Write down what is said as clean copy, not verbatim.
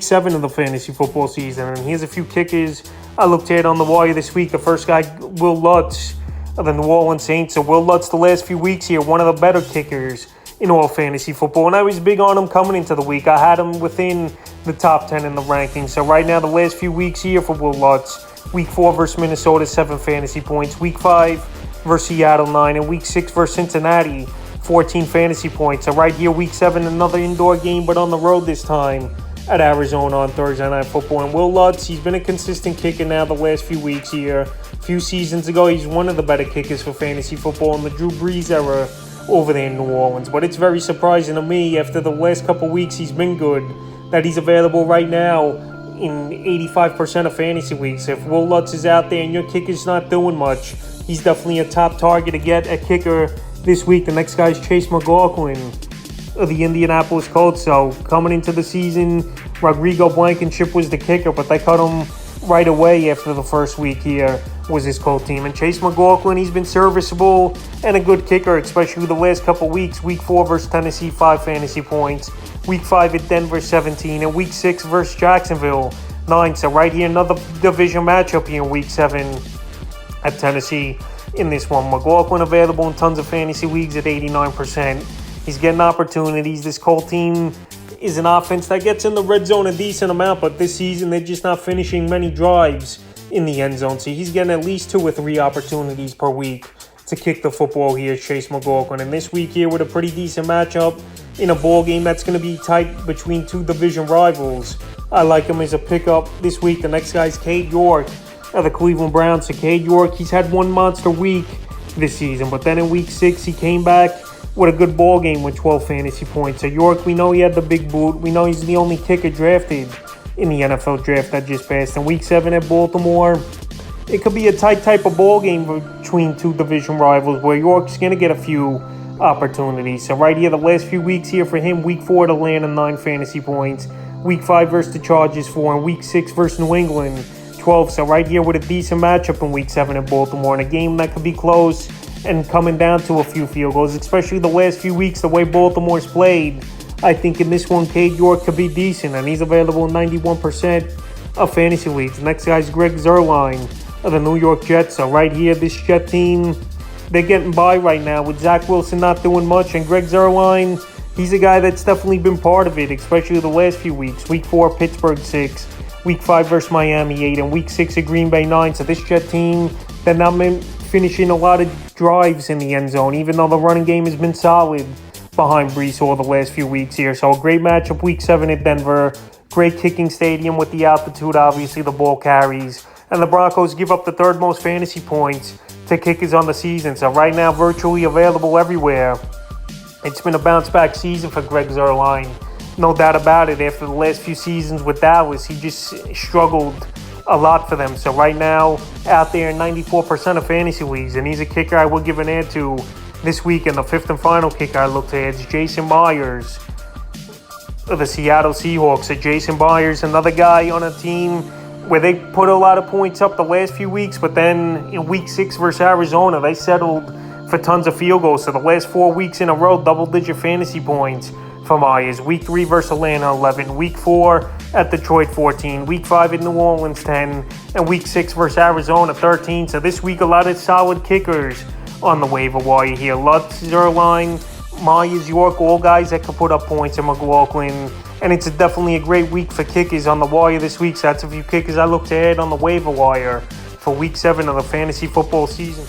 7 of the fantasy football season, and here's a few kickers I looked at on the wire this week. The first guy, Will Lutz of the New Orleans Saints. So Will Lutz, the last few weeks here, one of the better kickers in all fantasy football, and I was big on him coming into the week. I had him within the top 10 in the rankings. So right now, the last few weeks here for Will Lutz: Week 4 versus Minnesota, 7 fantasy points. Week 5 versus Seattle, 9. And Week 6 versus Cincinnati, 14 fantasy points. So right here, Week 7, another indoor game, but on the road this time at Arizona on Thursday Night Football. And Will Lutz, he's been a consistent kicker now the last few weeks here. A few seasons ago, he's one of the better kickers for fantasy football in the Drew Brees era over there in New Orleans. But it's very surprising to me, after the last couple weeks he's been good, that he's available right now in 85% of fantasy leagues. If Will Lutz is out there and your kicker's not doing much, he's definitely a top target to get a kicker this week. The next guy is Chase McLaughlin of the Indianapolis Colts. So coming into the season, Rodrigo Blankenship was the kicker, but they cut him right away after the first week here was his Colt team. And Chase McLaughlin, he's been serviceable and a good kicker, especially the last couple weeks. Week 4 versus Tennessee, 5 fantasy points. Week 5 at Denver, 17. And Week 6 versus Jacksonville, 9. So right here, another division matchup here in Week 7 at Tennessee in this one. McLaughlin available in tons of fantasy leagues at 89%. He's getting opportunities. This Colt team is an offense that gets in the red zone a decent amount, but this season they're just not finishing many drives in the end zone. So he's getting at least 2 or 3 opportunities per week to kick the football here, Chase McLaughlin. And this week here with a pretty decent matchup in a ball game that's going to be tight between 2 division rivals, I like him as a pickup this week. The next guy is Cade York of the Cleveland Browns. So Cade York, he's had one monster week this season, but then in Week 6 he came back with a good ball game with 12 fantasy points. So York, we know he had the big boot. We know he's the only kicker drafted in the NFL draft that just passed. In Week 7 at Baltimore, it could be a tight type of ball game between 2 division rivals where York's going to get a few opportunities. So right here, the last few weeks here for him: Week 4 at Atlanta, 9 fantasy points. Week 5 versus the Chargers, 4. And Week 6 versus New England, 12. So right here with a decent matchup in Week 7 at Baltimore, in a game that could be close and coming down to a few field goals, especially the last few weeks, the way Baltimore's played. I think in this one, Cade York could be decent, and he's available in 91% of fantasy leagues. The next guy is Greg Zuerlein of the New York Jets. So right here, this Jet team, they're getting by right now with Zach Wilson not doing much, and Greg Zuerlein, he's a guy that's definitely been part of it, especially the last few weeks. Week 4, Pittsburgh, 6. Week 5 versus Miami, 8. And Week 6 at Green Bay, 9. So this Jet team, they're not finishing a lot of drives in the end zone, even though the running game has been solid behind Brees Hall the last few weeks here. So a great matchup Week 7 at Denver. Great kicking stadium with the altitude, obviously the ball carries. And the Broncos give up the 3rd most fantasy points to kickers on the season. So right now, virtually available everywhere. It's been a bounce-back season for Greg Zuerlein. No doubt about it. After the last few seasons with Dallas, he just struggled a lot for them. So right now, out there in 94% of fantasy leagues, and he's a kicker I will give an ad to this week. And the 5th and final kicker I looked at is Jason Myers of the Seattle Seahawks. So Jason Myers, another guy on a team where they put a lot of points up the last few weeks, but then in Week 6 versus Arizona, they settled for tons of field goals. So the last 4 weeks in a row, double-digit fantasy points for Myers. Week 3 versus Atlanta, 11. Week 4 at Detroit, 14. Week 5 at New Orleans, 10. And Week 6 versus Arizona, 13. So this week, a lot of solid kickers on the waiver wire here. Lutz, Zuerlein, Myers, York, all guys that could put up points, in McLaughlin. And it's definitely a great week for kickers on the wire this week. So that's a few kickers I look to add on the waiver wire for Week 7 of the fantasy football season.